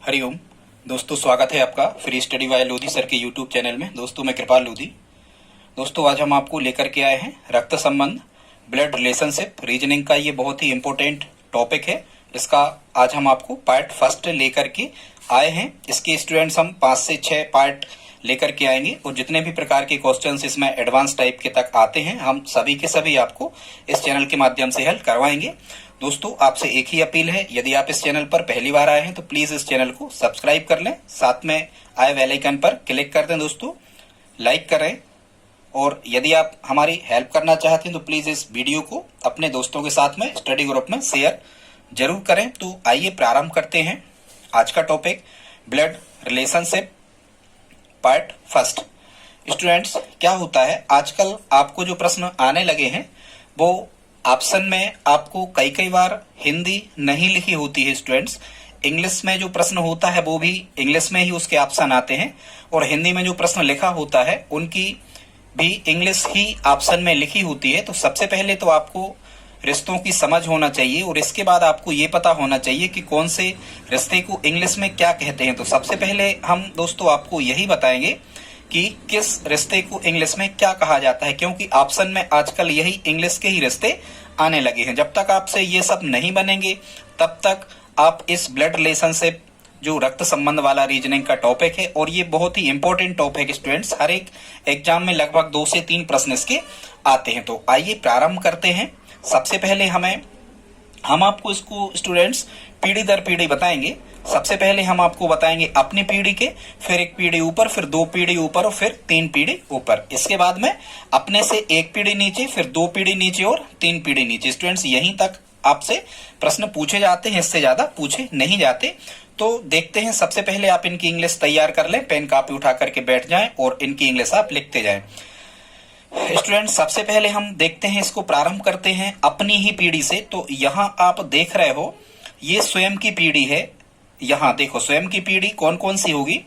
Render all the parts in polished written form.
हरिओम दोस्तों, स्वागत है आपका free study bye Lodhi sir के यूट्यूब चैनल में। दोस्तों मैं कृपाल लोधी। दोस्तों आज हम आपको लेकर के आए हैं रक्त संबंध, ब्लड रिलेशनशिप रीजनिंग का ये बहुत ही इम्पोर्टेंट टॉपिक है। इसका आज हम आपको पार्ट फर्स्ट लेकर के आए हैं। इसके स्टूडेंट्स हम 5 से 6 पार्ट लेकर के आएंगे और जितने भी प्रकार के क्वेश्चंस इसमें एडवांस टाइप के तक आते हैं हम सभी के सभी आपको इस चैनल के माध्यम से हल करवाएंगे। दोस्तों आपसे एक ही अपील है, यदि आप इस चैनल पर पहली बार आए हैं तो प्लीज इस चैनल को सब्सक्राइब कर लें, साथ में आए बेल आइकन पर क्लिक कर दें। दोस्तों लाइक करें और यदि आप हमारी हेल्प करना चाहते हैं तो प्लीज इस वीडियो को अपने दोस्तों के साथ में स्टडी ग्रुप में शेयर जरूर करें। तो आइए प्रारंभ करते हैं आज का topic blood relationship part first. Students क्या होता है, आजकल आपको जो प्रश्न आने लगे हैं वो ऑप्शन में आपको कई बार हिंदी नहीं लिखी होती है। स्टूडेंट्स इंग्लिश में जो प्रश्न होता है वो भी इंग्लिश में ही उसके ऑप्शन आते हैं और हिंदी में जो प्रश्न लिखा होता है उनकी भी इंग्लिश ही ऑप्शन में लिखी होती है। तो सबसे पहले तो आपको रिश्तों की समझ होना चाहिए और इसके बाद आपको ये पता होना चाहिए कि कौन से रिश्ते को इंग्लिश में क्या कहते हैं। तो सबसे पहले हम दोस्तों आपको यही बताएंगे कि किस रिश्ते को इंग्लिश में क्या कहा जाता है, क्योंकि ऑप्शन में आजकल यही इंग्लिश के ही रिश्ते आने लगे हैं। जब तक आपसे ये सब नहीं बनेंगे तब तक आप इस ब्लड रिलेशनशिप जो रक्त संबंध वाला रीजनिंग का टॉपिक है और ये बहुत ही इंपॉर्टेंट टॉपिक स्टूडेंट्स, हर एक एग्जाम में लगभग 2 से 3 प्रश्न इसके आते हैं। तो आइए प्रारंभ करते हैं। सबसे पहले हम आपको इसको स्टूडेंट्स पीढ़ी दर पीढ़ी बताएंगे। सबसे पहले हम आपको बताएंगे अपनी पीढ़ी के, फिर एक पीढ़ी ऊपर, फिर 2 पीढ़ी ऊपर और फिर 3 पीढ़ी ऊपर। इसके बाद में अपने से 1 पीढ़ी नीचे, फिर 2 पीढ़ी नीचे और 3 पीढ़ी नीचे। स्टूडेंट्स यहीं तक आपसे प्रश्न पूछे जाते हैं, इससे ज्यादा पूछे नहीं जाते। तो देखते हैं, सबसे पहले आप इनकी इंग्लिश तैयार कर लें, पेन कापी उठा करके बैठ जाएं और इनकी इंग्लिश आप लिखते जाएं। स्टूडेंट सबसे पहले हम देखते हैं, इसको प्रारंभ करते हैं अपनी ही पीढ़ी से। तो यहाँ आप देख रहे हो ये स्वयं की पीढ़ी है। यहाँ देखो स्वयं की पीढ़ी कौन कौन सी होगी।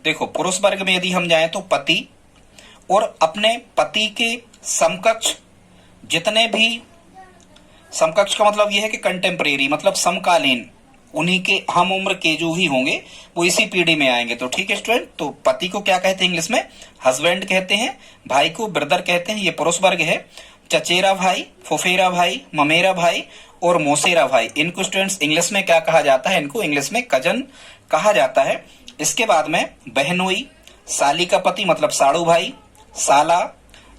देखो पुरुष वर्ग में यदि हम जाएं तो पति और अपने पति के समकक्ष जितने भी, समकक्ष का मतलब यह है कि कंटेम्परेरी मतलब समकालीन, उन्हीं के हम उम्र के जो ही होंगे वो इसी पीढ़ी में आएंगे। तो ठीक है स्टूडेंट, तो पति को क्या कहते हैं इंग्लिश में? हस्बैंड कहते हैं। भाई को ब्रदर कहते हैं, ये पुरुष वर्ग है। चचेरा भाई, फुफेरा भाई, ममेरा भाई और मौसेरा भाई, इनको स्टूडेंट्स इंग्लिश में क्या कहा जाता है? इनको इंग्लिश में कजन कहा जाता है। इसके बाद में बहनोई, साली का पति मतलब साड़ू भाई, साला,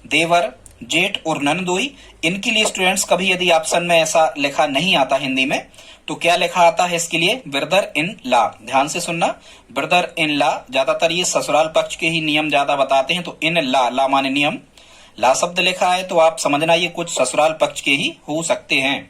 देवर, जेठ और ननदोई, इनके लिए स्टूडेंट्स कभी यदि ऑप्शन में ऐसा लिखा नहीं आता हिंदी में तो क्या लिखा आता है इसके लिए? Brother in law. ध्यान से सुनना, ब्रदर इन लॉ। ज्यादातर ये ससुराल पक्ष के ही नियम ज्यादा बताते हैं। तो इन लॉ, लॉ माने नियम, ला शब्द लिखा है तो आप समझना ये कुछ ससुराल पक्ष के ही हो सकते हैं।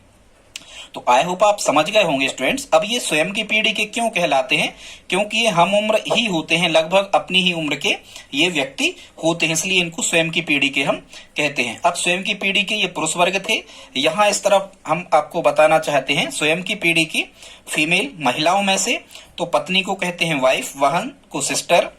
तो आई होप आप समझ गए होंगे स्टूडेंट्स। अब ये स्वयं की पीढ़ी के क्यों कहलाते हैं? क्योंकि ये हम उम्र ही होते हैं, लगभग अपनी ही उम्र के ये व्यक्ति होते हैं, इसलिए इनको स्वयं की पीढ़ी के हम कहते हैं। अब स्वयं की पीढ़ी के ये पुरुष वर्ग थे। यहाँ इस तरफ हम आपको बताना चाहते हैं स्वयं की पीढ़ी की फीमेल महिलाओं में से तो पत्नी को कहते हैं वाइफ, बहन को सिस्टर,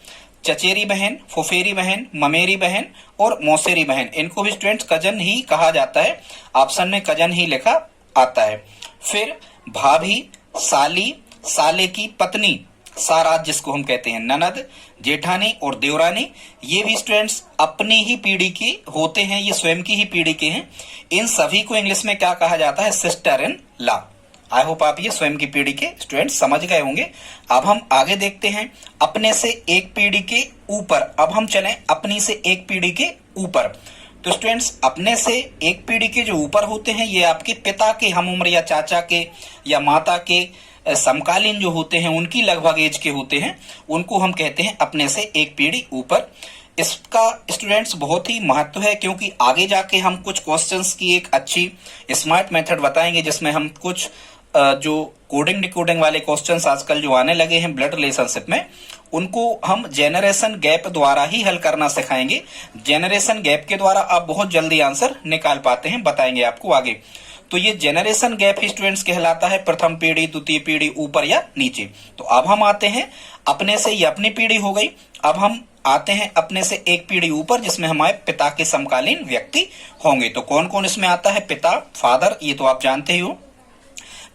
चचेरी बहन, फुफेरी बहन, ममेरी बहन और मौसेरी बहन, इनको भी स्टूडेंट्स कजन ही कहा जाता है। ऑप्शन में कजन ही लिखा आता है। फिर भाभी, साली, साले की पत्नी, सारात जिसको हम कहते हैं, ननद, जेठानी और देवरानी, ये भी स्टूडेंट्स अपनी ही पीढ़ी के होते हैं, ये स्वयं की ही पीढ़ी के हैं। इन सभी को इंग्लिश में क्या कहा जाता है? Sister in law. I hope आप ये स्वयं की पीढ़ी के स्टूडेंट्स समझ गए होंगे। अब हम आगे देखते हैं अपने से 1 पीढ़ी के ऊपर। अब हम चलें अपनी से 1 पीढ़ी के ऊपर। तो स्टूडेंट्स अपने से 1 पीढ़ी के जो ऊपर होते हैं ये आपके पिता के हम उम्र या चाचा के या माता के समकालीन जो होते हैं उनकी लगभग एज के होते हैं, उनको हम कहते हैं अपने से 1 पीढ़ी ऊपर। इसका स्टूडेंट्स बहुत ही महत्व है क्योंकि आगे जाके हम कुछ क्वेश्चंस की एक अच्छी स्मार्ट मेथड बताएंगे जिसमें हम कुछ जो कोडिंग डिकोडिंग वाले क्वेश्चंस आजकल जो आने लगे हैं ब्लड रिलेशनशिप में, उनको हम जेनरेशन गैप द्वारा ही हल करना सिखाएंगे। जेनरेशन गैप के द्वारा आप बहुत जल्दी आंसर निकाल पाते हैं, बताएंगे आपको आगे। तो ये जेनरेशन गैप ही स्टूडेंट्स कहलाता है प्रथम पीढ़ी, द्वितीय पीढ़ी, ऊपर या नीचे। तो अब हम आते हैं अपने से, ये अपनी पीढ़ी हो गई। अब हम आते हैं अपने से 1 पीढ़ी ऊपर जिसमें हमारे पिता के समकालीन व्यक्ति होंगे। तो कौन कौन इसमें आता है? पिता, फादर, ये तो आप जानते ही हो।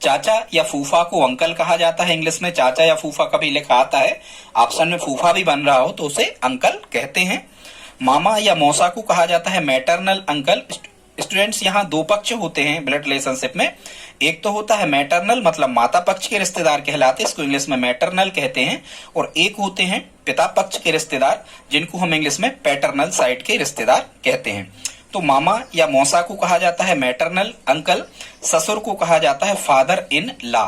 चाचा या फूफा को अंकल कहा जाता है, इंग्लिश में चाचा या फूफा कभी लिखा आता है, ऑप्शन में फूफा भी बन रहा हो तो उसे अंकल कहते हैं। मामा या मौसा को कहा जाता है मैटरनल अंकल। स्टूडेंट्स, यहाँ दो पक्ष होते हैं ब्लड रिलेशनशिप में। एक तो होता है मैटरनल, मतलब माता पक्ष के रिश्तेदार कहलाते हैं, इसको इंग्लिश में मैटरनल कहते हैं। और एक होते हैं पिता पक्ष के रिश्तेदार, जिनको हम इंग्लिश में पैटर्नल साइड के रिश्तेदार कहते हैं। तो मामा या मौसा को कहा जाता है मैटरनल अंकल। ससुर को कहा जाता है फादर इन लॉ।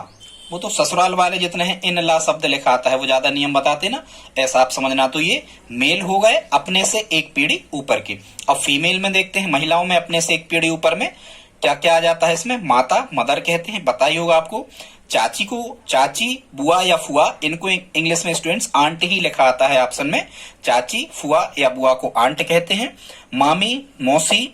वो तो ससुराल वाले जितने हैं इन लॉ शब्द लिखा आता है, वो ज्यादा नियम बताते ना, ऐसा आप समझना। तो ये मेल हो गए अपने से एक पीढ़ी ऊपर के। अब फीमेल में देखते हैं, महिलाओं में अपने से एक पीढ़ी ऊपर में क्या क्या आ जाता है इसमें। माता मदर कहते हैं, बताइए होगा आपको। चाची को चाची, बुआ या फुआ, इनको इंग्लिश में स्टूडेंट्स आंट ही लिखा आता है ऑप्शन में। चाची, फुआ या बुआ को आंट कहते हैं। मामी, मौसी,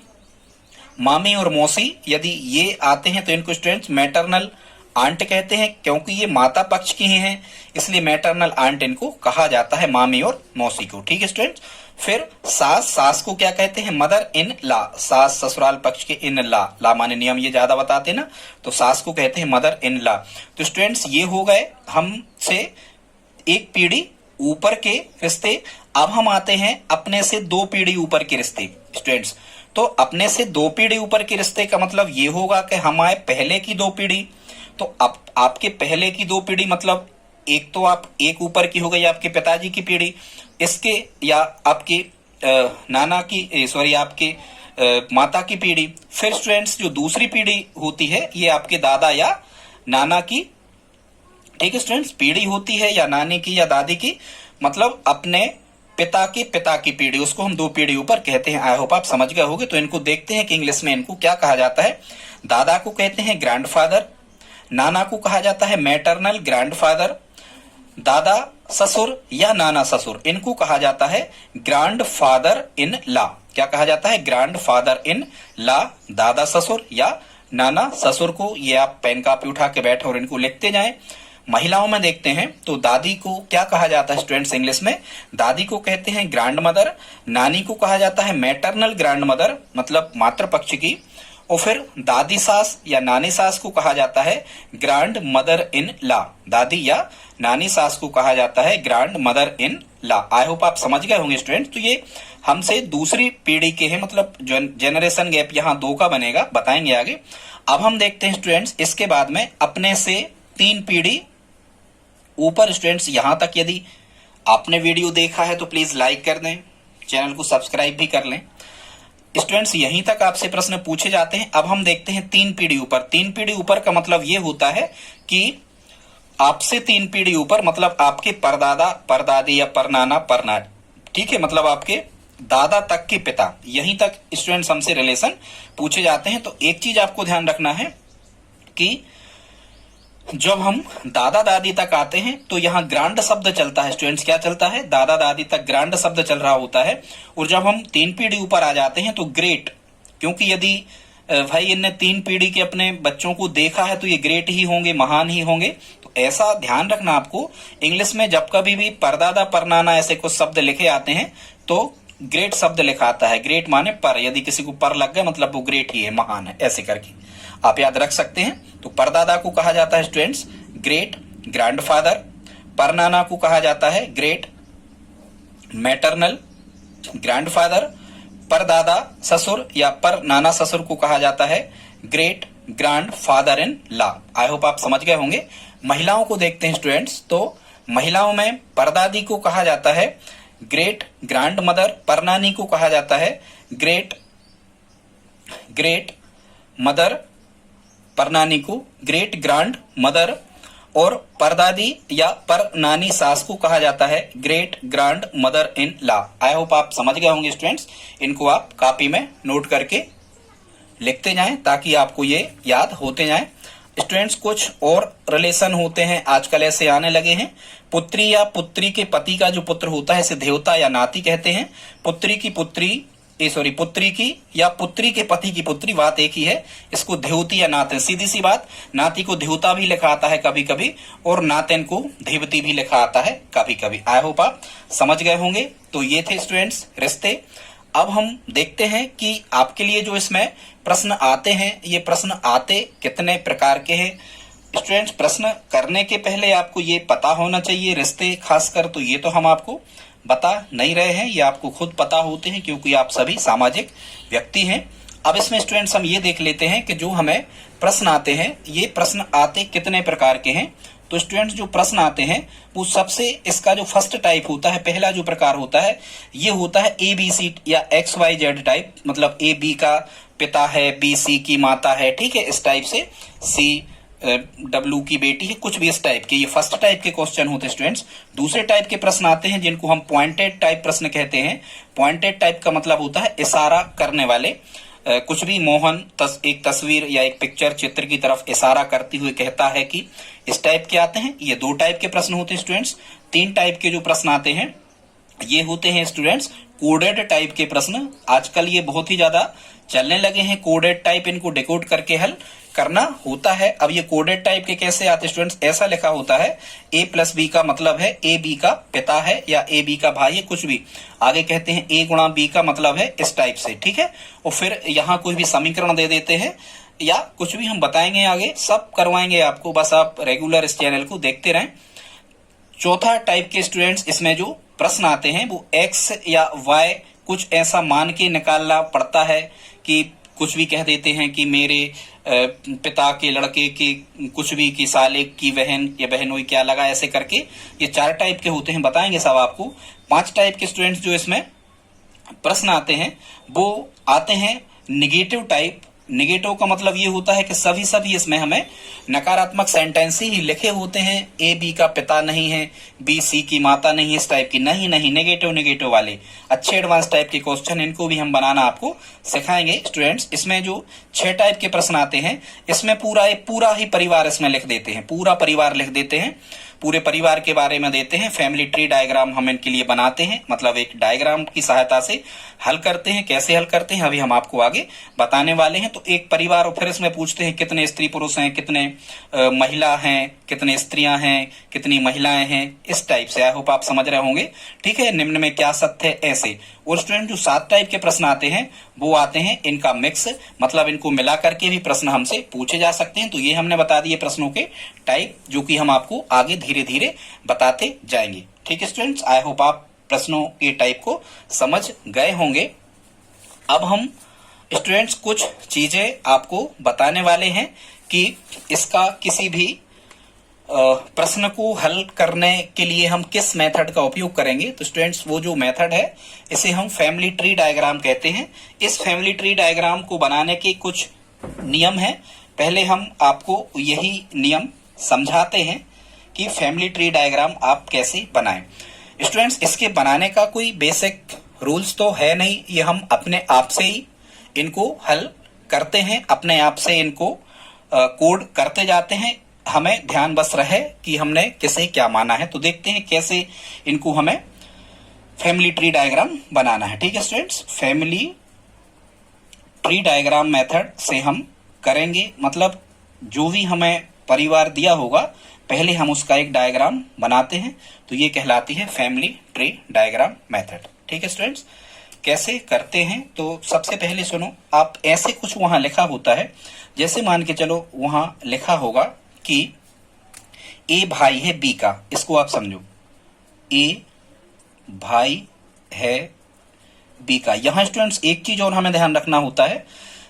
मामी और मौसी यदि ये आते हैं तो इनको स्टूडेंट्स मैटरनल आंट कहते हैं, क्योंकि ये माता पक्ष की ही हैं, इसलिए मैटरनल आंट इनको कहा जाता है, मामी और मौसी को। ठीक है स्टूडेंट्स। फिर सास, सास को क्या कहते हैं, मदर इन लॉ। सास ससुराल पक्ष के इन लॉ, ला माने नियम, ये ज्यादा बताते हैं ना, तो सास को कहते हैं मदर इन लॉ। तो स्टूडेंट्स ये हो गए हमसे एक पीढ़ी ऊपर के रिश्ते। अब हम आते हैं अपने से दो पीढ़ी ऊपर के रिश्ते। स्टूडेंट्स, तो अपने से दो पीढ़ी ऊपर के रिश्ते का मतलब ये होगा कि हम आए पहले की दो पीढ़ी। तो अब आपके पहले की दो पीढ़ी मतलब एक तो आप एक ऊपर की हो गई आपके पिताजी की पीढ़ी, इसके या आपके नाना की सॉरी आपके माता की पीढ़ी। फिर स्टूडेंट्स जो दूसरी पीढ़ी होती है ये आपके दादा या नाना की, ठीक है स्टूडेंट्स, पीढ़ी होती है, या नानी की या दादी की, मतलब अपने पिता की पीढ़ी, उसको हम दो पीढ़ी ऊपर कहते हैं। आई होप आप समझ गए होंगे। तो इनको देखते हैं कि इंग्लिश में इनको क्या कहा जाता है। दादा को कहते हैं ग्रैंडफादर, नाना को कहा जाता है मैटरनल ग्रैंडफादर, दादा ससुर या नाना ससुर, इनको कहा जाता है ग्रैंडफादर इन लॉ। क्या कहा जाता है, ग्रैंडफादर इन लॉ। दादा ससुर या नाना ससुर को, ये आप पेन कापी उठा के बैठे और इनको लिखते जाएं। महिलाओं में देखते हैं तो दादी को क्या कहा जाता है स्टूडेंट्स इंग्लिश में, दादी को कहते हैं ग्रैंड मदर, नानी को कहा जाता है मैटरनल ग्रैंड मदर, मतलब मातृपक्ष की। और फिर दादी सास या नानी सास को कहा जाता है ग्रैंड मदर इन लॉ। दादी या नानी सास को कहा जाता है grand mother in law. I hope आप समझ गए होंगे स्टूडेंट्स। तो ये हमसे दूसरी पीढ़ी के हैं, मतलब जनरेशन गैप यहाँ दो का बनेगा, बताएंगे आगे। अब हम देखते हैं स्टूडेंट्स इसके बाद में अपने से तीन पीढ़ी ऊपर। स्टूडेंट्स यहाँ तक यदि आपने वीडियो देखा है तो प्लीज लाइक कर दें, चैनल को सब्सक्राइब भी कर लें। स्टूडेंट्स यहीं तक आपसे प्रश्न पूछे जाते हैं। अब हम देखते हैं तीन पीढ़ी ऊपर। तीन पीढ़ी ऊपर का मतलब ये होता है कि आपसे तीन पीढ़ी ऊपर, मतलब आपके परदादा, परदादी या परनाना, परना, ठीक है, मतलब आपके दादा तक के पिता, यहीं तक स्टूडेंट्स हमसे रिलेशन पूछे जाते हैं। तो एक चीज आपको ध्यान रखना है कि जब हम दादा दादी तक आते हैं तो यहाँ ग्रांड शब्द चलता है। स्टूडेंट्स क्या चलता है, दादा दादी तक ग्रांड शब्द चल रहा होता है। और जब हम तीन पीढ़ी ऊपर आ जाते हैं तो ग्रेट, क्योंकि यदि भाई इनने तीन पीढ़ी के अपने बच्चों को देखा है तो ये ग्रेट ही होंगे, महान ही होंगे। तो ऐसा ध्यान रखना आपको, इंग्लिश में जब कभी भी परदादा परनाना ऐसे कुछ शब्द लिखे आते हैं तो ग्रेट शब्द लिखा आता है। ग्रेट माने पर, यदि किसी को पर लग गया मतलब वो ग्रेट ही है, महान है, ऐसे करके आप याद रख सकते हैं। तो परदादा को कहा जाता है स्टूडेंट्स ग्रेट ग्रैंडफादर, परनाना को कहा जाता है ग्रेट मैटरनल ग्रैंडफादर, परदादा ससुर या पर नाना ससुर को कहा जाता है great grandfather in law. I hope आप समझ गए होंगे। महिलाओं को देखते हैं स्टूडेंट्स, तो महिलाओं में परदादी को कहा जाता है ग्रेट ग्रैंड मदर, परनानी को कहा जाता है ग्रेट मदर, परनानी को ग्रेट ग्रैंड मदर, और परदादी या पर नानी सास को कहा जाता है great grand mother in law. I hope आप समझ गए होंगे स्टूडेंट्स। इनको आप कॉपी में नोट करके लिखते जाएं ताकि आपको ये याद होते जाएं। स्टूडेंट्स कुछ और रिलेशन होते हैं आजकल ऐसे आने लगे हैं। पुत्री या पुत्री के पति का जो पुत्र होता है इसे देवता या नाती कहते हैं। पुत्री की पुत्री पुत्री की या पुत्री के पति की पुत्री, बात एक ही है, इसको देवती या नातिन, सीधी सी बात। नाती को देवता भी लिखा आता है कभी कभी और नातिन को देवती भी लिखा आता है कभी कभी। आई होप आप समझ गए होंगे। तो ये थे स्टूडेंट्स रिश्ते। अब हम देखते हैं कि आपके लिए जो इसमें प्रश्न आते हैं, ये प्रश्न आते कितने प्रकार के हैं। स्टूडेंट्स प्रश्न करने के पहले आपको ये पता होना चाहिए, रिश्ते खासकर तो ये तो हम आपको बता नहीं रहे हैं, ये आपको खुद पता होते हैं क्योंकि आप सभी सामाजिक व्यक्ति हैं। अब इसमें स्टूडेंट्स हम ये देख लेते हैं कि जो हमें प्रश्न आते हैं, ये प्रश्न आते कितने प्रकार के हैं। तो स्टूडेंट्स जो प्रश्न आते हैं वो सबसे, इसका जो फर्स्ट टाइप होता है, पहला जो प्रकार होता है, ये होता है ABC या XYZ टाइप, मतलब AB का पिता है, BC की माता है, ठीक है, इस टाइप से, CW की बेटी है, कुछ भी इस टाइप के, ये फर्स्ट टाइप के क्वेश्चन होते हैं स्टूडेंट्स। दूसरे टाइप के प्रश्न आते हैं जिनको हम पॉइंटेड टाइप प्रश्न कहते हैं। पॉइंटेड टाइप का मतलब होता है इशारा करने वाले, कुछ भी मोहन एक तस्वीर या एक पिक्चर चित्र की तरफ इशारा करती हुए कहता है कि, इस टाइप के आते हैं। ये 2 टाइप के प्रश्न होते हैं स्टूडेंट्स। 3 टाइप के जो प्रश्न आते हैं ये होते हैं स्टूडेंट्स कोडेड टाइप के प्रश्न। आजकल ये बहुत ही ज्यादा चलने लगे हैं कोडेड टाइप, इनको डिकोड करके हल करना होता है। अब ये कोडेड टाइप के कैसे आते हैं स्टूडेंट्स, ऐसा लिखा होता है A+B का मतलब है AB का पिता है या AB का भाई है, कुछ भी आगे कहते हैं A गुणा B का मतलब है, इस टाइप से, ठीक है। और फिर यहाँ कोई भी समीकरण दे देते हैं या कुछ भी हम बताएंगे, आगे सब करवाएंगे आपको, बस आप रेगुलर इस चैनल को देखते रहें। चौथा टाइप के स्टूडेंट्स इसमें जो प्रश्न आते हैं वो X या Y कुछ ऐसा मान के निकालना पड़ता है कि कुछ भी कह देते हैं कि मेरे पिता के लड़के के कुछ भी, की साले की बहन या बहनोई क्या लगा, ऐसे करके। ये 4 टाइप के होते हैं, बताएंगे सब आपको। 5 टाइप के स्टूडेंट्स जो इसमें प्रश्न आते हैं वो आते हैं निगेटिव टाइप। निगेटिव का मतलब ये होता है कि सभी इसमें हमें नकारात्मक सेंटेंस ही लिखे होते हैं। AB का पिता नहीं है, BC की माता नहीं है, इस टाइप की नहीं, नेगेटिव वाले अच्छे एडवांस टाइप के क्वेश्चन, इनको भी हम बनाना आपको सिखाएंगे स्टूडेंट्स। इसमें जो 6 टाइप के प्रश्न आते हैं इसमें पूरा ही परिवार इसमें लिख देते हैं, पूरा परिवार लिख देते हैं, पूरे परिवार के बारे में देते हैं। फैमिली ट्री डायग्राम हम इनके लिए बनाते हैं, मतलब एक डायग्राम की सहायता से हल करते हैं। कैसे हल करते हैं अभी हम आपको आगे बताने वाले हैं। तो एक परिवार, और फिर इसमें पूछते हैं कितने स्त्री पुरुष हैं, कितने महिला हैं, कितने स्त्रियां हैं, कितनी महिलाएं हैं, इस टाइप से। आई होप आप समझ रहे होंगे, ठीक है। निम्न में क्या सत्य है, ऐसे। और स्टूडेंट जो 7 टाइप के प्रश्न आते हैं वो आते हैं इनका मिक्स, मतलब इनको मिला करके भी प्रश्न हमसे पूछे जा सकते हैं। तो ये हमने बता दिए प्रश्नों के टाइप, जो कि हम आपको आगे धीरे धीरे बताते जाएंगे, ठीक है स्टूडेंट्स। आई होप आप प्रश्नों के टाइप को समझ गए होंगे। अब हम स्टूडेंट्स कुछ चीजें आपको बताने वाले हैं कि इसका किसी भी प्रश्न को हल करने के लिए हम किस मेथड का उपयोग करेंगे। तो स्टूडेंट्स वो जो मेथड है इसे हम फैमिली ट्री डायग्राम कहते हैं। इस फैमिली ट्री डायग्राम को बनाने के कुछ नियम हैं। पहले हम आपको यही नियम समझाते हैं कि फैमिली ट्री डायग्राम आप कैसे बनाएं। स्टूडेंट्स इसके बनाने का कोई बेसिक रूल्स तो है नहीं, ये हम अपने आप से ही इनको हल करते हैं, अपने आप से इनको कोड करते जाते हैं। हमें ध्यान बस रहे कि हमने किसे क्या माना है। तो देखते हैं कैसे इनको हमें फैमिली ट्री डायग्राम बनाना है, ठीक है students. Family tree diagram method से हम करेंगे, मतलब जो भी हमें परिवार दिया होगा पहले हम उसका एक डायग्राम बनाते हैं, तो ये कहलाती है फैमिली ट्री डायग्राम मेथड, ठीक है स्टूडेंट्स। कैसे करते हैं तो सबसे पहले सुनो, आप ऐसे कुछ वहां लिखा होता है, जैसे मान के चलो वहां लिखा होगा कि ए भाई है बी का, इसको आप समझो, ए भाई है बी का। यहां स्टूडेंट्स एक चीज और हमें ध्यान रखना होता है,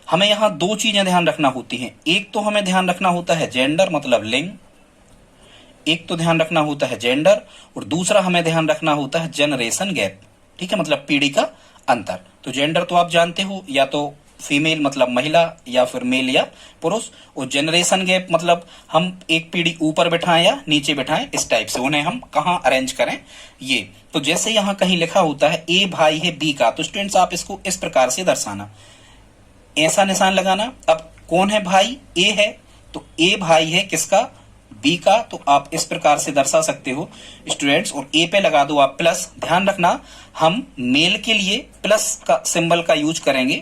हमें यहां 2 चीजें ध्यान रखना होती हैं। एक तो हमें ध्यान रखना होता है जेंडर, मतलब लिंग, एक तो ध्यान रखना होता है जेंडर, और दूसरा हमें ध्यान रखना होता है जनरेशन गैप, ठीक है, मतलब पीढ़ी का अंतर। तो जेंडर तो आप जानते हो, या तो फीमेल मतलब महिला, या फिर मेल या पुरुष, और जनरेशन गैप मतलब हम एक पीढ़ी ऊपर बैठाएं या नीचे बैठाएं, इस टाइप से उन्हें हम कहाँ अरेंज करें ये। तो जैसे यहाँ कहीं लिखा होता है ए भाई है बी का, तो स्टूडेंट्स आप इसको इस प्रकार से दर्शाना, ऐसा निशान लगाना। अब कौन है भाई, ए है, तो ए भाई है किसका, बी का, तो आप इस प्रकार से दर्शा सकते हो स्टूडेंट्स। और ए पे लगा दो आप प्लस। ध्यान रखना हम मेल के लिए प्लस का सिंबल का यूज करेंगे,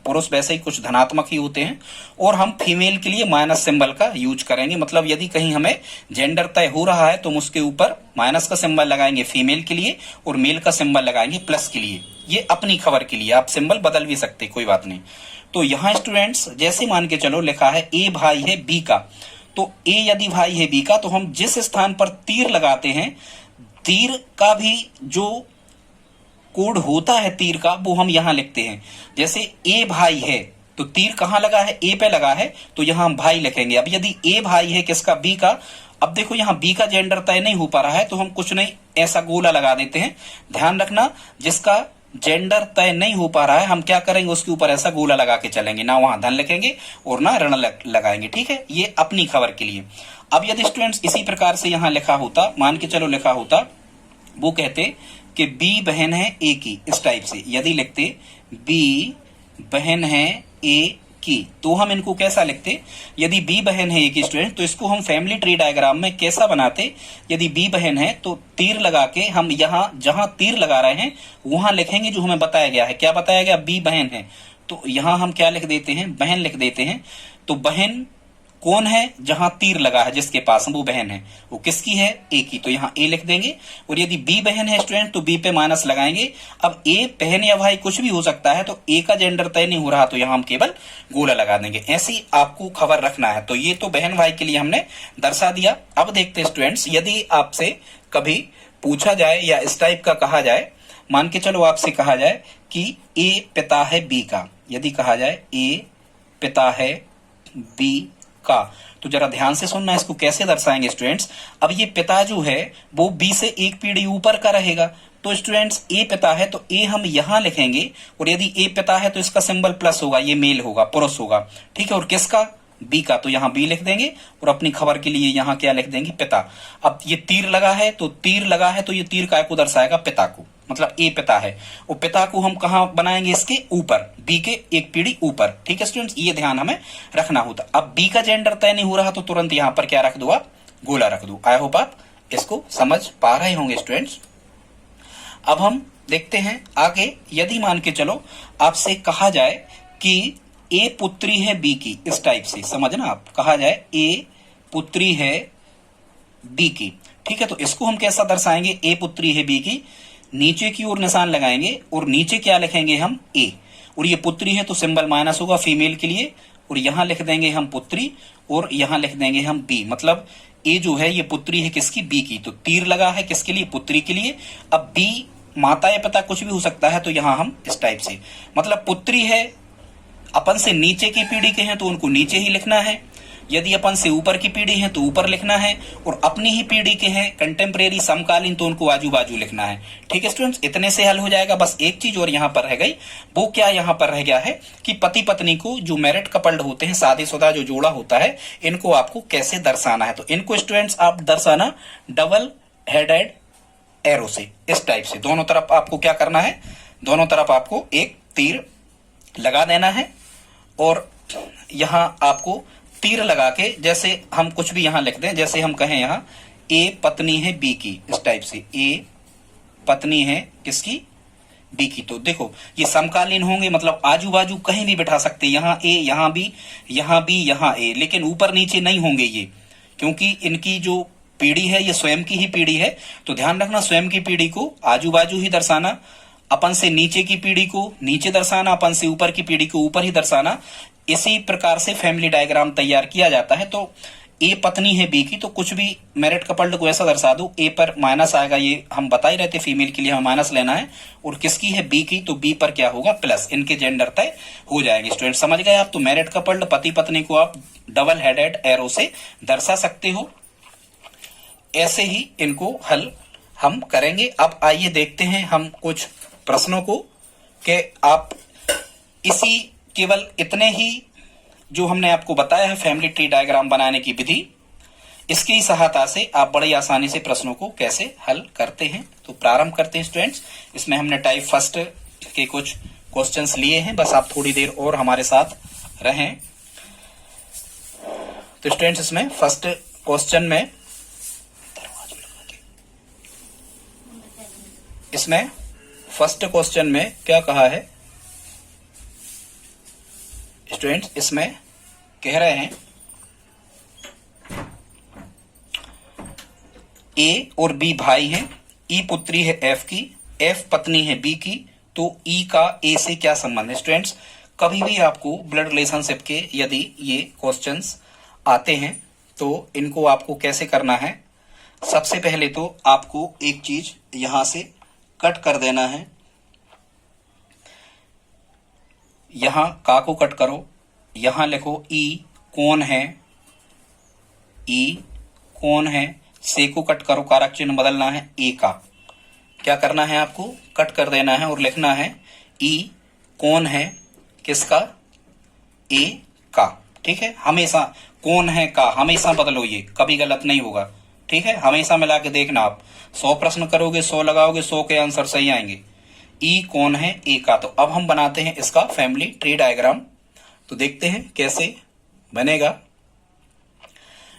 पुरुष वैसे ही कुछ धनात्मक ही होते हैं, और हम फीमेल के लिए माइनस सिंबल का यूज करेंगे। मतलब यदि कहीं हमें जेंडर तय हो रहा है तो हम उसके ऊपर माइनस का सिंबल लगाएंगे फीमेल के लिए, और मेल का सिंबल लगाएंगे प्लस के लिए। ये अपनी खबर के लिए, आप सिंबल बदल भी सकते, कोई बात नहीं। तो यहाँ स्टूडेंट्स जैसे मान के चलो लिखा है ए भाई है बी का, तो ए यदि भाई है बी का, तो हम जिस स्थान पर तीर लगाते हैं, तीर का भी जो कोड होता है तीर का, वो हम यहां लिखते हैं। जैसे ए भाई है तो तीर कहां लगा है, ए पे लगा है, तो यहां हम भाई लिखेंगे। अब यदि ए भाई है किसका, बी का, अब देखो यहां बी का जेंडर तय नहीं हो पा रहा है, तो हम कुछ नहीं ऐसा गोला लगा देते हैं। ध्यान रखना, जिसका जेंडर तय नहीं हो पा रहा है, हम क्या करेंगे, उसके ऊपर ऐसा गोला लगा के चलेंगे, ना वहां धन लिखेंगे और ना ऋण लगाएंगे। ठीक है, ये अपनी खबर के लिए। अब यदि स्टूडेंट्स इसी प्रकार से यहां लिखा होता, मान के चलो लिखा होता, वो कहते कि बी बहन है ए की, इस टाइप से यदि लिखते बी बहन है ए की, तो हम इनको कैसा लिखते, यदि बी बहन है ए की स्टूडेंट, तो इसको हम फैमिली ट्री डायग्राम में कैसा बनाते, यदि बी बहन है तो तीर लगा के हम यहां जहां तीर लगा रहे हैं वहां लिखेंगे जो हमें बताया गया है। क्या बताया गया, बी बहन है, तो यहां हम क्या लिख देते हैं, बहन लिख देते हैं। तो बहन कौन है, जहां तीर लगा है जिसके पास वो बहन है, वो किसकी है, ए की, तो यहां ए लिख देंगे। और यदि बी बहन है स्टूडेंट, तो बी पे माइनस लगाएंगे। अब ए बहन या भाई कुछ भी हो सकता है, तो ए का जेंडर तय नहीं हो रहा, तो यहां हम केवल गोला लगा देंगे। ऐसी आपको खबर रखना है। तो ये तो बहन भाई के लिए हमने दर्शा दिया। अब देखते हैं स्टूडेंट्स, यदि आपसे कभी पूछा जाए या इस टाइप का कहा जाए, मान के चलो आपसे कहा जाए कि ए पिता है बी का, यदि कहा जाए ए पिता है बी का, तो जरा ध्यान से सुनना, इसको कैसे दर्शाएंगे स्टूडेंट्स। अब ये पिता जो है वो बी से एक पीढ़ी ऊपर का रहेगा, तो स्टूडेंट्स ए पिता है तो ए हम यहां लिखेंगे, और यदि ए पिता है तो इसका सिंबल प्लस होगा, ये मेल होगा, पुरुष होगा। ठीक है, और किसका, बी का, तो यहां बी लिख देंगे और अपनी खबर के लिए यहां क्या लिख देंगे, पिता। अब ये तीर लगा है, तो तीर लगा है तो ये तीर काय को दर्शाएगा, पिता को, मतलब ए पिता है, और पिता को हम कहां बनाएंगे, इसके ऊपर, बी के एक पीढ़ी ऊपर। ठीक है स्टूडेंट्स, ये ध्यान हमें रखना होता। अब बी का जेंडर तय नहीं हो रहा, तो तुरंत यहां पर क्या रख दो आप, गोला रख दो। आई होप आप इसको समझ पा रहे होंगे स्टूडेंट्स। अब हम देखते हैं आगे, यदि मान के चलो आपसे कहा जाए कि ए पुत्री है बी की, इस टाइप से समझना आप, कहा जाए ए पुत्री है बी की। ठीक है, तो इसको हम कैसा दर्शाएंगे, ए पुत्री है बी की, नीचे की ओर निशान लगाएंगे और नीचे क्या लिखेंगे हम, ए, और ये पुत्री है तो सिंबल माइनस होगा फीमेल के लिए, और यहां लिख देंगे हम पुत्री और यहां लिख देंगे हम बी, मतलब ए जो है ये पुत्री है किसकी, बी की, तो तीर लगा है किसके लिए, पुत्री के लिए। अब बी माता या पिता कुछ भी हो सकता है, तो यहां हम इस टाइप से, मतलब पुत्री है अपन से नीचे की पीढ़ी के हैं तो उनको नीचे ही लिखना है, यदि अपन से ऊपर की पीढ़ी है तो ऊपर लिखना है, और अपनी ही पीढ़ी के हैं कंटेम्प्रेरी समकालीन तो उनको आजू बाजू लिखना है। ठीक है स्टूडेंट्स, इतने से हल हो जाएगा। बस एक चीज और यहाँ पर रह गई, वो क्या यहाँ पर रह गया है कि पति पत्नी को जो मैरिड कपल्ड होते हैं, शादीशुदा जो जोड़ा होता है, इनको आपको कैसे दर्शाना है। तो इनको स्टूडेंट्स आप दर्शाना डबल हेडेड एरो से, इस टाइप से, दोनों तरफ आपको क्या करना है, दोनों तरफ आपको एक तीर लगा देना है, और यहां आपको तीर लगा के, जैसे हम कुछ भी यहां लिख दें, जैसे हम कहें यहां ए पत्नी है बी की, इस टाइप से, ए पत्नी है किसकी, बी की। तो देखो ये समकालीन होंगे, मतलब आजू बाजू कहीं भी बिठा सकते, यहां ए, यहां बी, यहां बी, यहां ए, लेकिन ऊपर नीचे नहीं होंगे ये, क्योंकि इनकी जो पीढ़ी है ये स्वयं की ही पीढ़ी है। तो ध्यान रखना, स्वयं की पीढ़ी को आजू बाजू ही दर्शाना, अपन से नीचे की पीढ़ी को नीचे दर्शाना, अपन से ऊपर की पीढ़ी को ऊपर ही दर्शाना। इसी प्रकार से फैमिली डायग्राम तैयार किया जाता है। तो ए पत्नी है बी की, तो कुछ भी मैरिड कपल्ड को ऐसा दर्शा दो, ए पर माइनस आएगा, ये हम बता ही रहते, फीमेल के लिए हमें माइनस लेना है, और किसकी है, बी की, तो बी पर क्या होगा, प्लस, इनके जेंडर तय हो जाएंगे। स्टूडेंट समझ गए आप। तो मैरिड कपल्ड पति पत्नी को आप डबल हेडेड एरो से दर्शा सकते हो। ऐसे ही इनको हल हम करेंगे। अब आइए देखते हैं हम कुछ प्रश्नों को, कि आप इसी केवल इतने ही जो हमने आपको बताया है फैमिली ट्री डायग्राम बनाने की विधि, इसकी सहायता से आप बड़ी आसानी से प्रश्नों को कैसे हल करते हैं। तो प्रारंभ करते हैं स्टूडेंट्स। इसमें हमने टाइप फर्स्ट के कुछ क्वेश्चंस लिए हैं, बस आप थोड़ी देर और हमारे साथ रहें। तो स्टूडेंट्स इसमें फर्स्ट क्वेश्चन में, इसमें फर्स्ट क्वेश्चन में क्या कहा है स्टूडेंट्स, इसमें कह रहे हैं ए और बी भाई हैं, ई पुत्री है एफ की, एफ पत्नी है बी की, तो ई का ए से क्या संबंध है। स्टूडेंट्स कभी भी आपको ब्लड रिलेशनशिप के यदि ये क्वेश्चंस आते हैं तो इनको आपको कैसे करना है, सबसे पहले तो आपको एक चीज यहां से कट कर देना है। यहां का को कट करो, यहां लिखो ई कौन है, ई कौन है, से को कट करो, कारक चिन्ह बदलना है ए का। क्या करना है आपको, कट कर देना है और लिखना है ई कौन है, किसका, ए का। ठीक है, हमेशा कौन है का हमेशा बदलो, ये कभी गलत नहीं होगा। ठीक है, हमेशा मिला के देखना। आप 100 प्रश्न करोगे, 100 लगाओगे, 100 के आंसर सही आएंगे। ई कौन है, ए का। तो अब हम बनाते हैं इसका फैमिली ट्री डायग्राम। तो देखते हैं कैसे बनेगा।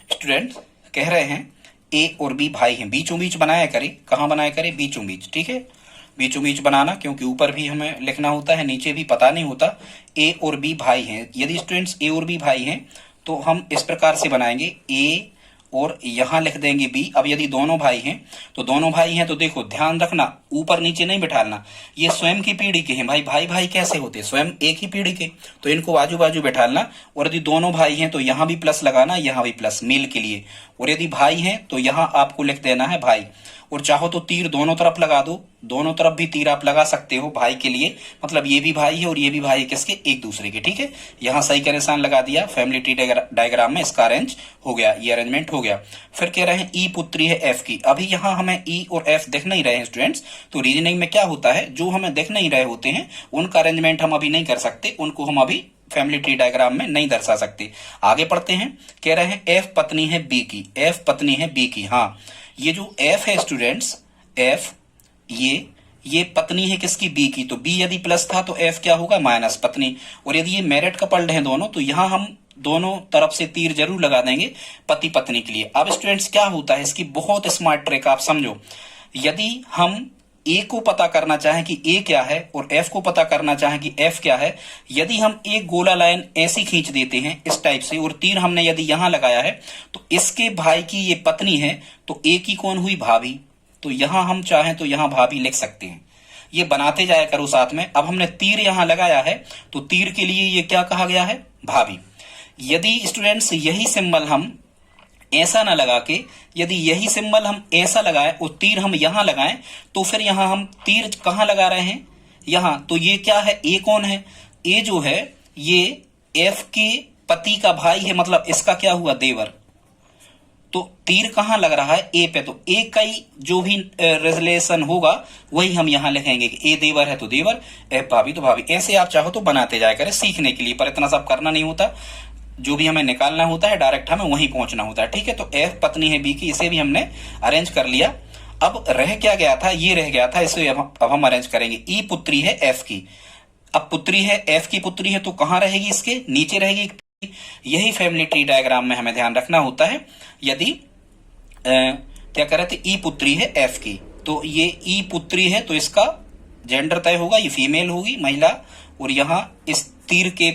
स्टूडेंट कह रहे हैं ए और बी भाई हैं, बीचों बीच बनाया करें। कहां बनाया करें, बीचों बीच। ठीक है, बीचों बीच बनाना, क्योंकि ऊपर भी हमें लिखना होता है, नीचे भी पता नहीं होता। ए और बी भाई हैं। यदि स्टूडेंट्स ए और बी भाई हैं तो हम इस प्रकार से बनाएंगे, ए और यहां लिख देंगे बी। अब यदि दोनों भाई हैं तो दोनों भाई हैं तो देखो ध्यान रखना, ऊपर नीचे नहीं बिठाना। ये स्वयं की पीढ़ी के हैं भाई, भाई भाई कैसे होते, स्वयं एक ही पीढ़ी के, तो इनको बाजू बाजू बैठाना। और यदि दोनों भाई हैं तो यहां भी प्लस लगाना, यहां भी प्लस, मेल के लिए। और यदि भाई हैं तो यहां आपको लिख देना है भाई। और चाहो तो तीर दोनों तरफ लगा दो, दोनों तरफ भी तीर आप लगा सकते हो भाई के लिए, मतलब ये भी भाई है और ये भी भाई है, किसके, एक दूसरे के। ठीक है, यहां सही का निशान लगा दिया। फैमिली ट्री डायग्राम में इसका अरेंज हो गया, ये अरेंजमेंट हो गया। फिर कह रहे हैं ई पुत्री है एफ की। अभी यहां हमें ई और एफ दिख नहीं रहे हैं स्टूडेंट्स, तो रीजनिंग में क्या होता है, जो हमें दिख नहीं रहे होते हैं उनका अरेंजमेंट हम अभी नहीं कर सकते, उनको हम अभी फैमिली ट्री डायग्राम में नहीं दर्शा सकते। आगे पढ़ते हैं। कह रहे हैं एफ पत्नी है बी की, एफ पत्नी है बी की। हाँ, ये जो एफ है स्टूडेंट्स, एफ ये पत्नी है किसकी, बी की। तो बी यदि प्लस था तो एफ क्या होगा, माइनस पत्नी। और यदि ये मैरिड कपल्ड हैं दोनों, तो यहां हम दोनों तरफ से तीर जरूर लगा देंगे पति पत्नी के लिए। अब स्टूडेंट्स क्या होता है, इसकी बहुत स्मार्ट ट्रिक आप समझो। यदि हम ए को पता करना चाहें कि ए क्या है और एफ को पता करना चाहें कि एफ क्या है, यदि हम एक गोला लाइन ऐसी खींच देते हैं इस टाइप से, और तीर हमने यदि यहां लगाया है तो इसके भाई की ये पत्नी है, तो ए की कौन हुई, भाभी। तो यहां हम चाहें तो यहां भाभी लिख सकते हैं। ये बनाते जाया करो साथ में। अब हमने तीर यहां लगाया है तो तीर के लिए ये क्या कहा गया है, भाभी। यदि स्टूडेंट्स यही सिंबल हम ऐसा ना लगा के, यदि यही सिंबल हम ऐसा लगाएं और तीर हम यहां लगाएं, तो फिर यहां हम तीर कहां लगा रहे हैं, यहां। तो ये क्या है, ए कौन है, ए जो है ये एफ के पति का भाई है, मतलब इसका क्या हुआ, देवर। तो तीर कहां लग रहा है, ए पे। तो ए का ही जो भी रिलेशन होगा वही हम यहां लिखेंगे कि ए देवर है तो देवर, एफ भाभी तो भाभी। ऐसे आप चाहो तो बनाते जाया करें सीखने के लिए, पर इतना सब करना नहीं होता। जो भी हमें निकालना होता है डायरेक्ट हमें वहीं पहुंचना होता है। ठीक है, तो एफ पत्नी है बी की, इसे भी हमने अरेंज कर लिया। अब रह क्या गया था, ये रह गया था, इसे अब हम अरेंज करेंगे। ई पुत्री है एफ की। अब पुत्री है, एफ की पुत्री है, तो कहां रहेगी, इसके नीचे रहेगी। यही फैमिली ट्री डायग्राम में हमें ध्यान रखना होता है। यदि क्या कर रहे थे, ई पुत्री है एफ की, तो ये ई पुत्री है तो इसका जेंडर तय होगा, ये फीमेल होगी, महिला। और यहां इस तीर के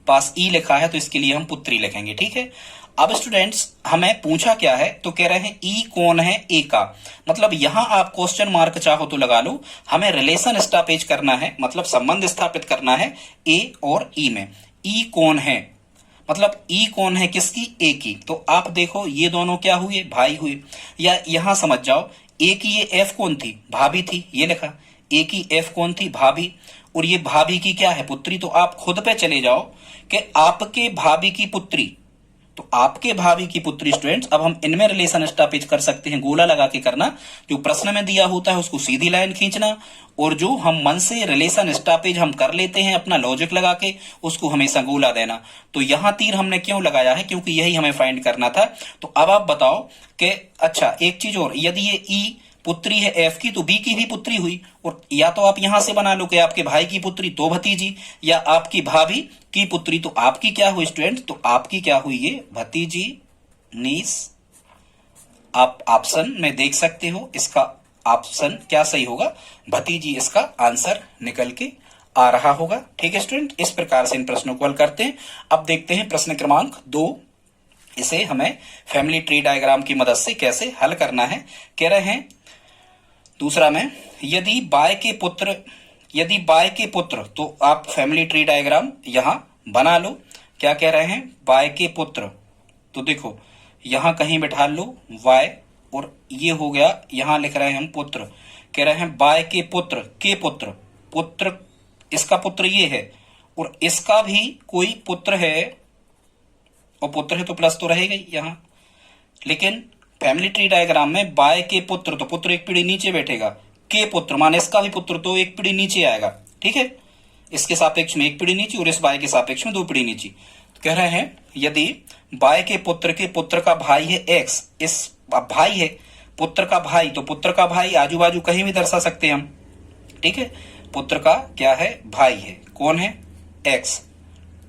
पास ई लिखा है तो इसके लिए हम पुत्री लिखेंगे। ठीक है, अब स्टूडेंट्स हमें पूछा क्या है, तो कह रहे हैं ई कौन है, ए का। मतलब यहां आप क्वेश्चन मार्क चाहो तो लगा लो, हमें रिलेशन स्टैब्लिश करना है, मतलब संबंध स्थापित करना है ए और ई में। ई कौन है, मतलब ई कौन है किसकी, ए की। तो आप देखो ये दोनों क्या हुए, भाई हुए। या यहां समझ जाओ, ए की ये एफ कौन थी, भाभी थी, ये लिखा, ए की एफ कौन थी, भाभी। और ये भाभी की क्या है, पुत्री। तो आप खुद पे चले जाओ कि आपके भाभी की पुत्री, तो आपके भाभी की पुत्री स्टूडेंट्स, अब हम इनमें रिलेशन स्टैब्लिश कर सकते हैं, गोला लगा के करना। जो प्रश्न में दिया होता है उसको सीधी लाइन खींचना, और जो हम मन से रिलेशन स्टैब्लिश हम कर लेते हैं अपना लॉजिक लगा के, उसको हमेशा गोला देना। तो यहां तीर हमने क्यों लगाया है, क्योंकि यही हमें फाइंड करना था। तो अब आप बताओ कि अच्छा एक चीज और, यदि ये ई पुत्री है एफ की तो बी की भी पुत्री हुई। और या तो आप यहां से बना लो कि आपके भाई की पुत्री तो भतीजी, या आपकी भाभी की पुत्री तो आपकी क्या हुई स्टूडेंट, तो आपकी क्या हुई, ये भतीजी, नीस। आप ऑप्शन में देख सकते हो, इसका ऑप्शन क्या सही होगा, भतीजी इसका आंसर निकल के आ रहा होगा। ठीक है स्टूडेंट, इस प्रकार से इन प्रश्नों को हल करते हैं। अब देखते हैं प्रश्न क्रमांक 2, इसे हमें फैमिली ट्री डायग्राम की मदद से कैसे हल करना है। कह रहे हैं दूसरा में, यदि बाय के पुत्र, तो आप फैमिली ट्री डायग्राम यहां बना लो। क्या कह रहे हैं, बाय के पुत्र। तो देखो यहां कहीं बैठा लो y, और ये हो गया, यहां लिख रहे हैं हम पुत्र, कह रहे हैं बाय के पुत्र, पुत्र इसका पुत्र ये है, और इसका भी कोई पुत्र है, और पुत्र है तो प्लस तो रहेगा ही यहां। लेकिन फैमिली ट्री डायग्राम में बाय के पुत्र, तो पुत्र एक पीढ़ी नीचे बैठेगा, के पुत्र माने इसका भी पुत्र तो एक पीढ़ी नीचे आएगा, ठीक है, इसके सापेक्ष में एक पीढ़ी नीचे और इस बाय के सापेक्ष में 2 पीढ़ी नीचे। तो कह रहे हैं यदि बाय के पुत्र का भाई है x, इस भाई है पुत्र का भाई, तो पुत्र का भाई आजू बाजू कहीं भी दर्शा सकते हैं हम, ठीक है, पुत्र का क्या है, भाई है, कौन है, x,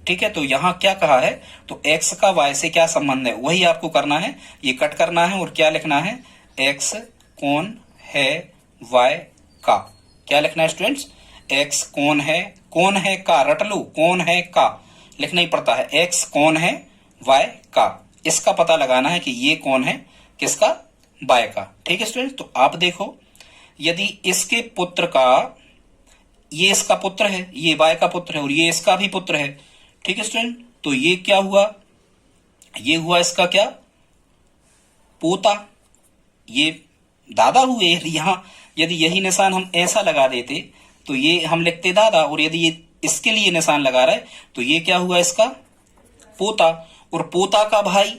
ठीक है। तो यहां क्या कहा है, तो x का y से क्या संबंध है, वही आपको करना है, ये कट करना है और क्या लिखना है, x कौन है y का, क्या लिखना है स्टूडेंट्स, x कौन है का, रट लो, कौन है का लिखना ही पड़ता है, x कौन है y का, इसका पता लगाना है कि ये कौन है, किसका, y का, ठीक है स्टूडेंट्स। तो आप देखो यदि इसके पुत्र का, ये इसका पुत्र है, ये y का पुत्र है और ये इसका भी पुत्र है, ठीक है स्टूडेंट, तो ये क्या हुआ, ये हुआ इसका क्या, पोता, ये दादा हुए। यहां यदि यही निशान हम ऐसा लगा देते तो ये हम लिखते दादा, और यदि ये इसके लिए निशान लगा रहा है तो ये क्या हुआ, इसका पोता, और पोता का भाई,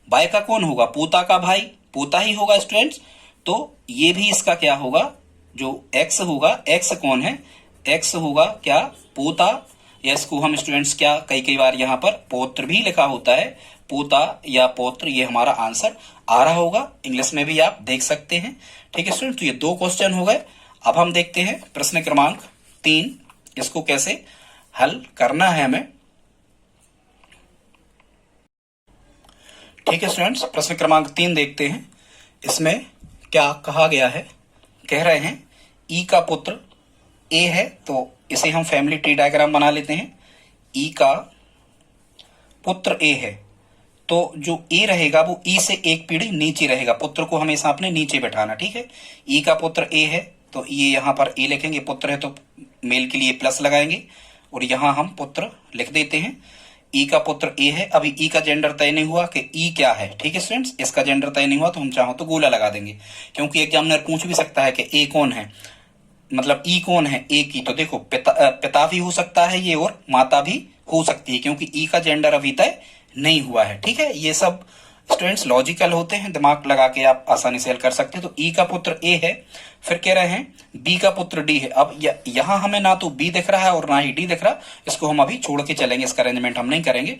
भाई का कौन होगा, पोता का भाई पोता ही होगा स्टूडेंट्स। तो ये भी इसका क्या होगा, जो x होगा, x कौन है, x होगा क्या, पोता, या इसको हम स्टूडेंट्स क्या कई बार यहाँ पर पौत्र भी लिखा होता है, पोता या पौत्र, ये हमारा आंसर आ रहा होगा, इंग्लिश में भी आप देख सकते हैं, ठीक है स्टूडेंट। तो ये 2 क्वेश्चन हो गए। अब हम देखते हैं प्रश्न क्रमांक 3, इसको कैसे हल करना है हमें, ठीक है स्टूडेंट्स। प्रश्न क्रमांक 3 देखते हैं, इसमें क्या कहा गया है, कह रहे हैं ई का पुत्र ए है, तो इसे हम फैमिली ट्री डायग्राम बना लेते हैं, ई का पुत्र ए है, तो जो ए रहेगा वो ई से एक पीढ़ी नीचे रहेगा, पुत्र को हमेशा अपने नीचे बैठाना, ठीक है। ई का पुत्र ए है तो ये यहां पर ए लिखेंगे, पुत्र है तो मेल के लिए प्लस लगाएंगे, और यहां हम पुत्र लिख देते हैं, ई का पुत्र ए है। अभी ई का जेंडर तय नहीं हुआ कि ई क्या है, ठीक है स्टूडेंट्स, इसका जेंडर तय नहीं हुआ तो हम चाहो तो गोला लगा देंगे, क्योंकि एग्जामिनर पूछ भी सकता है कि ए कौन है, मतलब ई कौन है ए की, तो देखो पिता भी हो सकता है ये और माता भी हो सकती है, क्योंकि ई का जेंडर अभी तय नहीं हुआ है, ठीक है। ये सब स्टूडेंट्स लॉजिकल होते हैं, दिमाग लगा के आप आसानी से हल कर सकते हैं। तो ई का पुत्र ए है, फिर कह रहे हैं बी का पुत्र डी है। अब यहां हमें ना तो बी दिख रहा है और ना ही डी दिख रहा, इसको हम अभी छोड़ के चलेंगे, इसका अरेंजमेंट हम नहीं करेंगे।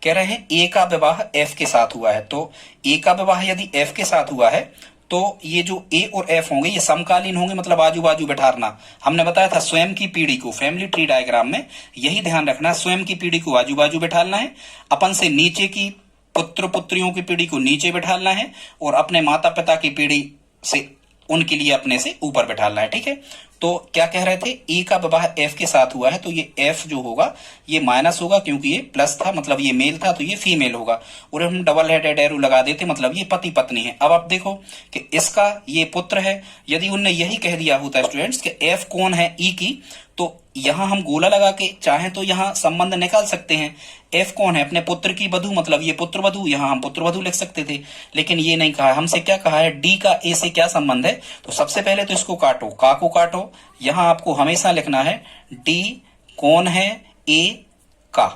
कह रहे हैं ए का विवाह एफ के साथ हुआ है, तो ए का विवाह यदि एफ के साथ हुआ है तो ये जो ए और एफ होंगे ये समकालीन होंगे, मतलब आजू बाजू बैठाना। हमने बताया था स्वयं की पीढ़ी को, फैमिली ट्री डायग्राम में यही ध्यान रखना है, स्वयं की पीढ़ी को आजू बाजू बैठाना है, अपन से नीचे की पुत्र पुत्रियों की पीढ़ी को नीचे बैठाना है, और अपने माता पिता की पीढ़ी से उनके लिए अपने से ऊपर बैठाना है, ठीक है। तो क्या कह रहे थे, ए का विवाह एफ के साथ हुआ है, तो ये एफ जो होगा ये माइनस होगा, क्योंकि ये प्लस था, मतलब ये मेल था, तो ये फीमेल होगा, और हम डबल हेडेड एरो लगा देते, मतलब ये पति पत्नी है। अब आप देखो कि इसका ये पुत्र है, यदि उनने यही कह दिया होता स्टूडेंट्स कि एफ कौन है ई की, तो यहां हम गोला लगा के चाहे तो यहां संबंध निकाल सकते हैं, एफ कौन है, अपने पुत्र की वधू, मतलब ये पुत्र वधू, यहां हम पुत्र वधू लिख सकते थे, लेकिन ये नहीं कहा, हमसे क्या कहा है, डी का ए से क्या संबंध है। तो सबसे पहले तो इसको काटो, का को काटो, यहां आपको हमेशा लिखना है डी कौन है ए का,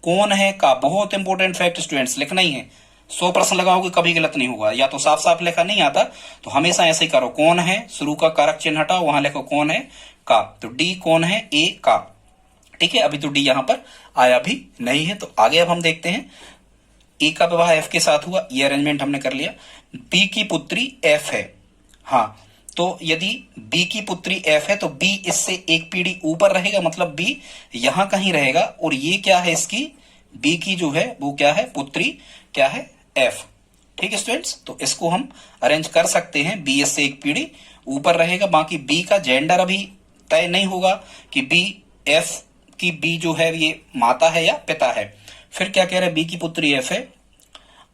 कौन है का, बहुत इंपॉर्टेंट फैक्ट स्टूडेंट्स लिखना ही है, 100 प्रश्न लगाओगे कभी गलत नहीं होगा, या तो साफ साफ लिखा नहीं आता तो हमेशा ऐसे ही करो, कौन है, शुरू का कारक चिन्ह हटाओ, वहां लिखो कौन है का, तो डी कौन है ए का, ठीक है। अभी तो डी यहां पर आया भी नहीं है। तो आगे अब हम देखते हैं, ए का विवाह एफ के साथ हुआ, ये अरेंजमेंट हमने कर लिया। बी की पुत्री एफ है, हाँ, तो यदि बी की पुत्री एफ है तो बी इससे एक पीढ़ी ऊपर रहेगा, मतलब बी यहां कहीं रहेगा, और ये क्या है, इसकी बी की जो है वो क्या है, पुत्री क्या है, एफ, ठीक है स्टूडेंट्स। तो इसको हम अरेंज कर सकते हैं, बी इससे एक पीढ़ी ऊपर रहेगा। बाकी बी का जेंडर अभी तय नहीं होगा कि बी एफ की बी जो है ये माता है या पिता है। फिर क्या कह रहे हैं, बी की पुत्री एफ है।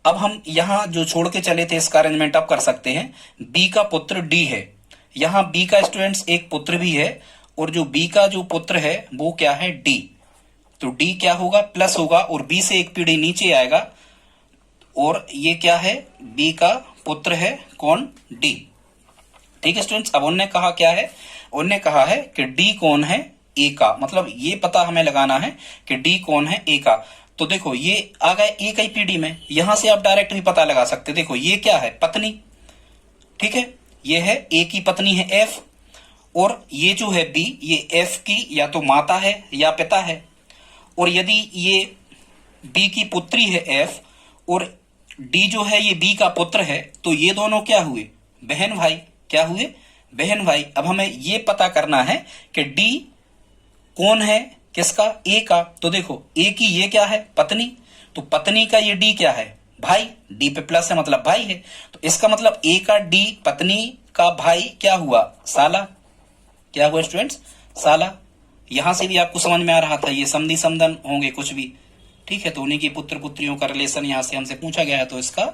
अब हम यहां जो छोड़ के चले थे इसका अरेंजमेंट अब कर सकते हैं, बी का पुत्र डी है, यहां बी का स्टूडेंट्स एक पुत्र भी है, और जो बी का जो पुत्र है वो क्या है, डी, तो डी क्या होगा, प्लस होगा, और बी से एक पीढ़ी नीचे आएगा, और ये क्या है, बी का पुत्र है कौन, डी। ठीक है स्टूडेंट्स, अब उन्होंने कहा क्या है, उन्होंने कहा है कि डी कौन है, ए का, मतलब ये पता हमें लगाना है कि डी कौन है, ए का। तो देखो ये आ गए ए की पीढ़ी में, यहां से आप डायरेक्ट भी पता लगा सकते। देखो ये क्या है, पत्नी, ठीक है, ये है ए की पत्नी है एफ, और ये जो है बी, ये एफ की या तो माता है या पिता है। और यदि ये बी की पुत्री है एफ, और डी जो है ये बी का पुत्र है, तो ये दोनों क्या हुए, बहन भाई। क्या हुए, बहन भाई। अब हमें ये पता करना है कि डी कौन है, किसका, ए का। तो देखो ए की ये क्या है, पत्नी, तो पत्नी का ये डी क्या है, भाई, डी पे प्लस है मतलब भाई है। तो इसका मतलब ए का डी पत्नी का भाई क्या हुआ, साला। क्या हुआ स्टूडेंट्स, साला। यहां से भी आपको समझ में आ रहा था ये समधी समधन होंगे कुछ भी, ठीक है। तो उन्हीं की पुत्र पुत्रियों का रिलेशन यहां से हमसे पूछा गया है, तो इसका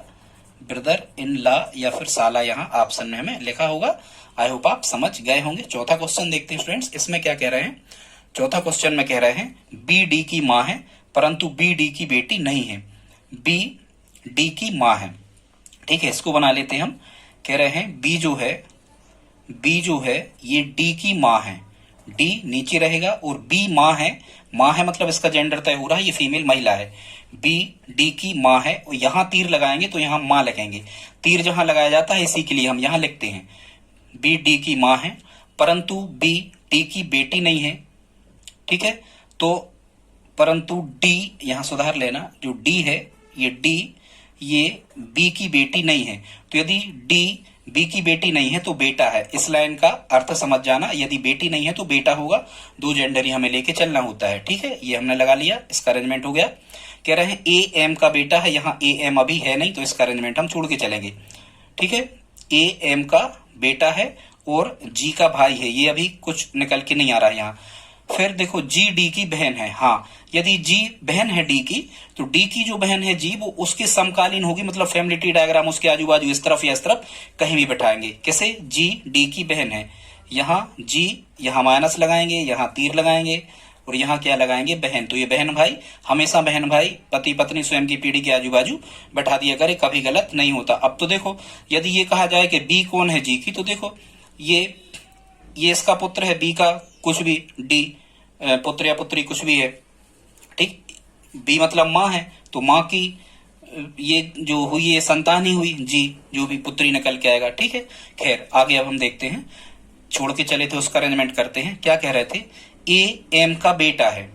ब्रदर इन लॉ या फिर साला यहाँ ऑप्शन में हमें लिखा होगा। आई होप आप समझ गए होंगे। चौथा क्वेश्चन देखते हैं स्टूडेंट्स, इसमें क्या कह रहे हैं। चौथा क्वेश्चन में कह रहे हैं बी डी की माँ है परंतु बी डी की बेटी नहीं है। बी डी की माँ है, ठीक है, इसको बना लेते हैं हम। कह रहे हैं बी जो है ये डी की माँ है, डी नीचे रहेगा और बी माँ है मतलब इसका जेंडर तय हो रहा है, ये फीमेल महिला है। बी डी की माँ है, और यहां तीर लगाएंगे तो यहां माँ लिखेंगे। तीर जहां लगाया जाता है इसी के लिए हम यहां लिखते हैं। बी डी की माँ है परंतु बी डी की बेटी नहीं है, ठीक है। तो परंतु डी यहां सुधार लेना, जो डी है ये डी ये बी की बेटी नहीं है। तो यदि डी बी की बेटी नहीं है तो बेटा है। इस लाइन का अर्थ समझ जाना, यदि बेटी नहीं है तो बेटा होगा। दो जेंडर ही हमें लेके चलना होता है, ठीक है। ये हमने लगा लिया, इसका अरेंजमेंट हो गया। कह रहे हैं ए एम का बेटा है, यहाँ ए एम अभी है नहीं तो इसका अरेंजमेंट हम छोड़ के चलेंगे, ठीक है। ए एम का बेटा है और जी का भाई है, ये अभी कुछ निकल के नहीं आ रहा है यहाँ। फिर देखो जी डी की बहन है, हाँ, यदि जी बहन है डी की, तो डी की जो बहन है जी वो उसके समकालीन होगी, मतलब फैमिली ट्री डायग्राम उसके आजू बाजू इस तरफ या इस तरफ कहीं भी बैठाएंगे। कैसे, जी डी की बहन है, यहाँ जी, यहाँ माइनस लगाएंगे, यहाँ तीर लगाएंगे और यहाँ क्या लगाएंगे, बहन। तो ये बहन भाई, हमेशा बहन भाई पति पत्नी स्वयं की पीढ़ी के आजू बाजू बैठा दिया करे, कभी गलत नहीं होता। अब तो देखो यदि ये कहा जाए कि बी कौन है जी की, तो देखो ये इसका पुत्र है, बी का कुछ भी, डी पुत्र या पुत्री कुछ भी है, ठीक। बी मतलब माँ है, तो माँ की ये जो हुई ये संतान ही हुई, जी जो भी पुत्री निकल के आएगा, ठीक है। खैर आगे अब हम देखते हैं, छोड़ के चले थे उसका अरेंजमेंट करते हैं। क्या कह रहे थे, ए एम का बेटा है,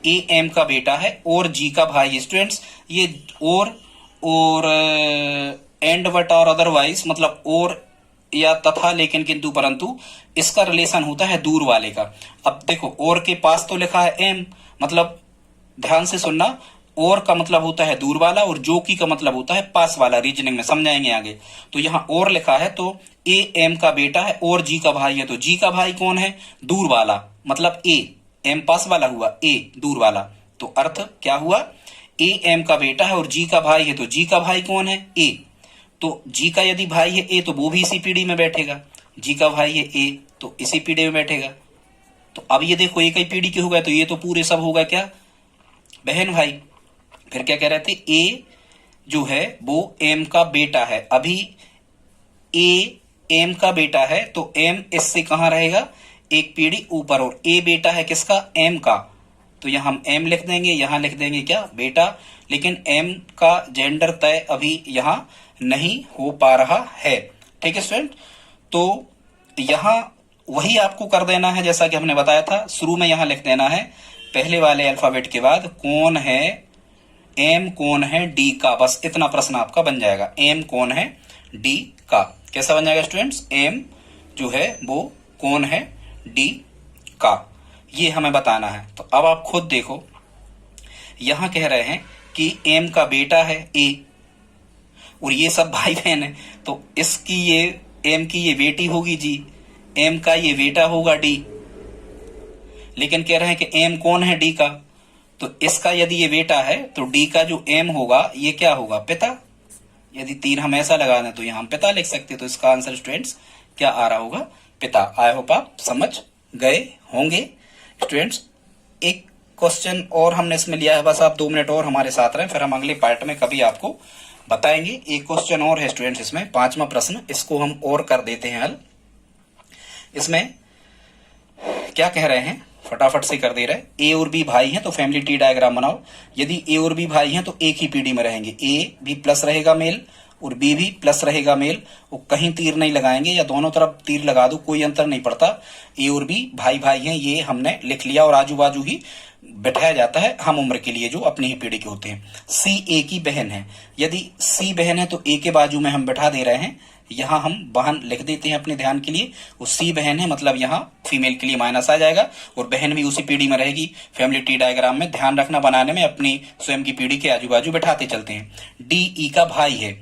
ए एम का बेटा है और जी का भाई है। स्टूडेंट्स ये और एंड बट और अदरवाइज, मतलब और या तथा लेकिन किंतु परंतु, इसका रिलेशन होता है दूर वाले का। अब देखो और के पास तो लिखा है एम, मतलब ध्यान से सुनना, और का मतलब होता है दूर वाला और जो की का मतलब होता है पास वाला। रीजनिंग में समझाएंगे आगे। तो यहाँ और लिखा है तो ए एम का बेटा है और जी का भाई है, तो जी का भाई कौन है, दूर वाला, मतलब ए, एम पास वाला हुआ, ए दूर वाला। तो अर्थ क्या हुआ, ए एम का बेटा है और जी का भाई है, तो जी का भाई कौन है, ए। तो जी का यदि भाई है ए तो वो भी इसी पीढ़ी में बैठेगा, जी का भाई है ए तो इसी पीढ़ी में बैठेगा। तो अब ये देखो एक ही पीढ़ी के हो गए, तो ये तो पूरे सब होगा क्या, बहन भाई। फिर क्या कह रहे थे, ए जो है वो एम का बेटा है, अभी ए एम का बेटा है तो एम इससे कहां रहेगा, एक पीढ़ी ऊपर, और ए बेटा है किसका, एम का। तो यहां हम एम लिख देंगे, यहां लिख देंगे क्या, बेटा। लेकिन एम का जेंडर तय अभी यहां नहीं हो पा रहा है, ठीक है स्टूडेंट। तो यहां वही आपको कर देना है जैसा कि हमने बताया था, शुरू में यहां लिख देना है पहले वाले अल्फाबेट के बाद कौन है, एम कौन है डी का, बस इतना प्रश्न आपका बन जाएगा, एम कौन है डी का। कैसा बन जाएगा स्टूडेंट्स, एम जो है वो कौन है डी का, ये हमें बताना है। तो अब आप खुद देखो, यहां कह रहे हैं कि एम का बेटा है ए और ये सब भाई बहन है, तो इसकी ये एम की ये बेटी होगी जी, एम का ये बेटा होगा डी। लेकिन कह रहे हैं कि एम कौन है डी का, तो इसका यदि ये बेटा है तो डी का जो एम होगा ये क्या होगा, पिता। यदि तीर हम ऐसा लगा दें तो यहां हम पिता लिख सकते, तो इसका आंसर स्टूडेंट्स क्या आ रहा होगा, पिता। आई होप आप समझ गए होंगे स्टूडेंट्स। एक क्वेश्चन और हमने इसमें लिया है, बस आप 2 मिनट और हमारे साथ रहें, फिर हम अगले पार्ट में कभी आपको बताएंगे। एक क्वेश्चन और है स्टूडेंट्स इसमें, 5वां प्रश्न, इसको हम और कर देते हैं हल। इसमें क्या कह रहे हैं, फटाफट से कर दे रहे हैं। ए और बी भाई हैं तो फैमिली ट्री डायग्राम बनाओ। यदि ए और बी भाई हैं तो एक ही पीढ़ी में रहेंगे। ए भी प्लस रहेगा मेल और बी भी प्लस रहेगा मेल। वो कहीं तीर नहीं लगाएंगे या दोनों तरफ तीर लगा दो, कोई अंतर नहीं पड़ता। ए और बी भाई भाई हैं, ये हमने लिख लिया और आजू बाजू ही बैठाया जाता है हम उम्र के लिए, जो अपनी ही पीढ़ी के होते हैं। सी ए की बहन है, यदि सी बहन है तो ए के बाजू में हम बैठा दे रहे हैं, यहाँ हम बहन लिख देते हैं अपने ध्यान के लिए। वो सी बहन है मतलब यहाँ फीमेल के लिए माइनस आ जाएगा और बहन भी उसी पीढ़ी में रहेगी। फैमिली ट्री डायग्राम में ध्यान रखना, बनाने में अपनी स्वयं की पीढ़ी के आजू बाजू बैठाते चलते हैं। डी ई का भाई है,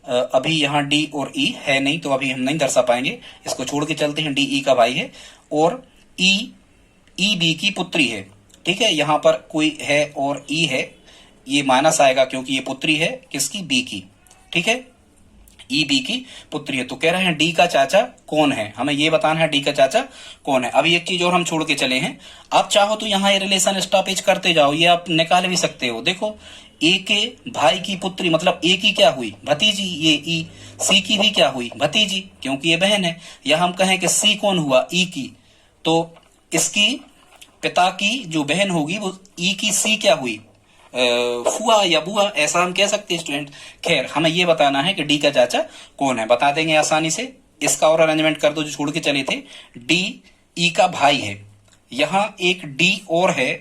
अभी यहाँ डी और ई है नहीं तो अभी हम नहीं दर्शा पाएंगे, इसको छोड़ के चलते हैं। डी ई का भाई है और ई बी की पुत्री है, ठीक है। यहाँ पर कोई है और ई है, ये माइनस आएगा क्योंकि ये पुत्री है किसकी, बी की, ठीक है। ई बी की पुत्री है। तो कह रहे हैं डी का चाचा कौन है, हमें ये बताना है डी का चाचा कौन है। अभी एक चीज और हम छोड़ के चले हैं, आप चाहो तो यहाँ ये रिलेशन स्टॉपेज करते जाओ, ये आप निकाल भी सकते हो। देखो ए के भाई की पुत्री मतलब ए की क्या हुई, भतीजी, ये ई। सी की भी क्या हुई, भतीजी, क्योंकि ये बहन है। या हम कहें कि सी कौन हुआ, ई की, तो इसकी पिता की जो बहन होगी वो ई की सी क्या हुई, फुआ या बुआ, ऐसा हम कह सकते हैं स्टूडेंट। खैर हमें ये बताना है कि डी का चाचा कौन है, बता देंगे आसानी से। इसका और अरेंजमेंट कर दो जो छोड़ के चले थे। डी ई का भाई है, यहाँ एक डी और है,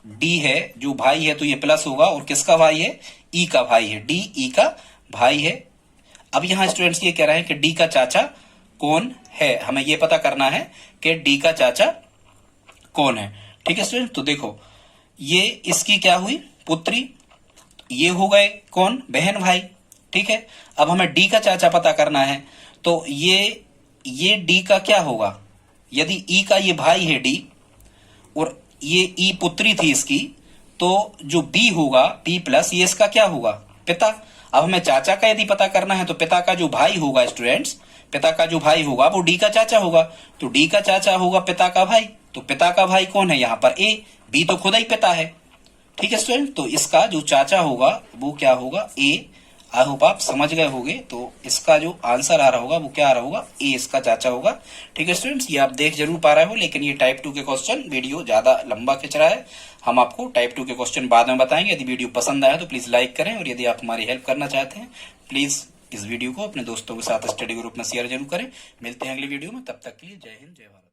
डी है जो भाई है तो ये प्लस होगा, और किसका भाई है, ई का भाई है। डी ई का भाई है। अब यहाँ स्टूडेंट्स ये कह रहे हैं कि डी का चाचा कौन है, हमें ये पता करना है कि डी का चाचा कौन है, ठीक है स्टूडेंट। तो देखो ये इसकी क्या हुई, पुत्री, ये हो गए कौन, बहन भाई, ठीक है। अब हमें डी का चाचा पता करना है, तो ये डी का क्या होगा, यदि ई का ये भाई है डी और ये ई पुत्री थी इसकी, तो जो बी होगा बी प्लस, ये इसका क्या होगा, पिता। अब हमें चाचा का यदि पता करना है तो पिता का जो भाई होगा स्टूडेंट्स, पिता का जो भाई होगा वो डी का चाचा होगा। तो डी का चाचा होगा पिता का भाई, तो पिता का भाई कौन है यहाँ पर, ए। बी तो खुदा ही पिता है, ठीक है स्टूडेंट। तो इसका जो चाचा होगा वो क्या होगा, ए। आई होप आप समझ गए होंगे। तो इसका जो आंसर आ रहा होगा वो क्या आ रहा होगा, ए इसका चाचा होगा, ठीक है स्टूडेंट्स। ये आप देख जरूर पा रहे हो, लेकिन ये टाइप 2 के क्वेश्चन वीडियो ज्यादा लंबा खिंच रहा है, हम आपको टाइप 2 के क्वेश्चन बाद में बताएंगे। यदि वीडियो पसंद आया तो प्लीज लाइक करें, और यदि आप हमारी हेल्प करना चाहते हैं प्लीज इस वीडियो को अपने दोस्तों के साथ स्टडी ग्रुप में शेयर जरूर करें। मिलते हैं अगली वीडियो में, तब तक के लिए जय हिंद जय भारत।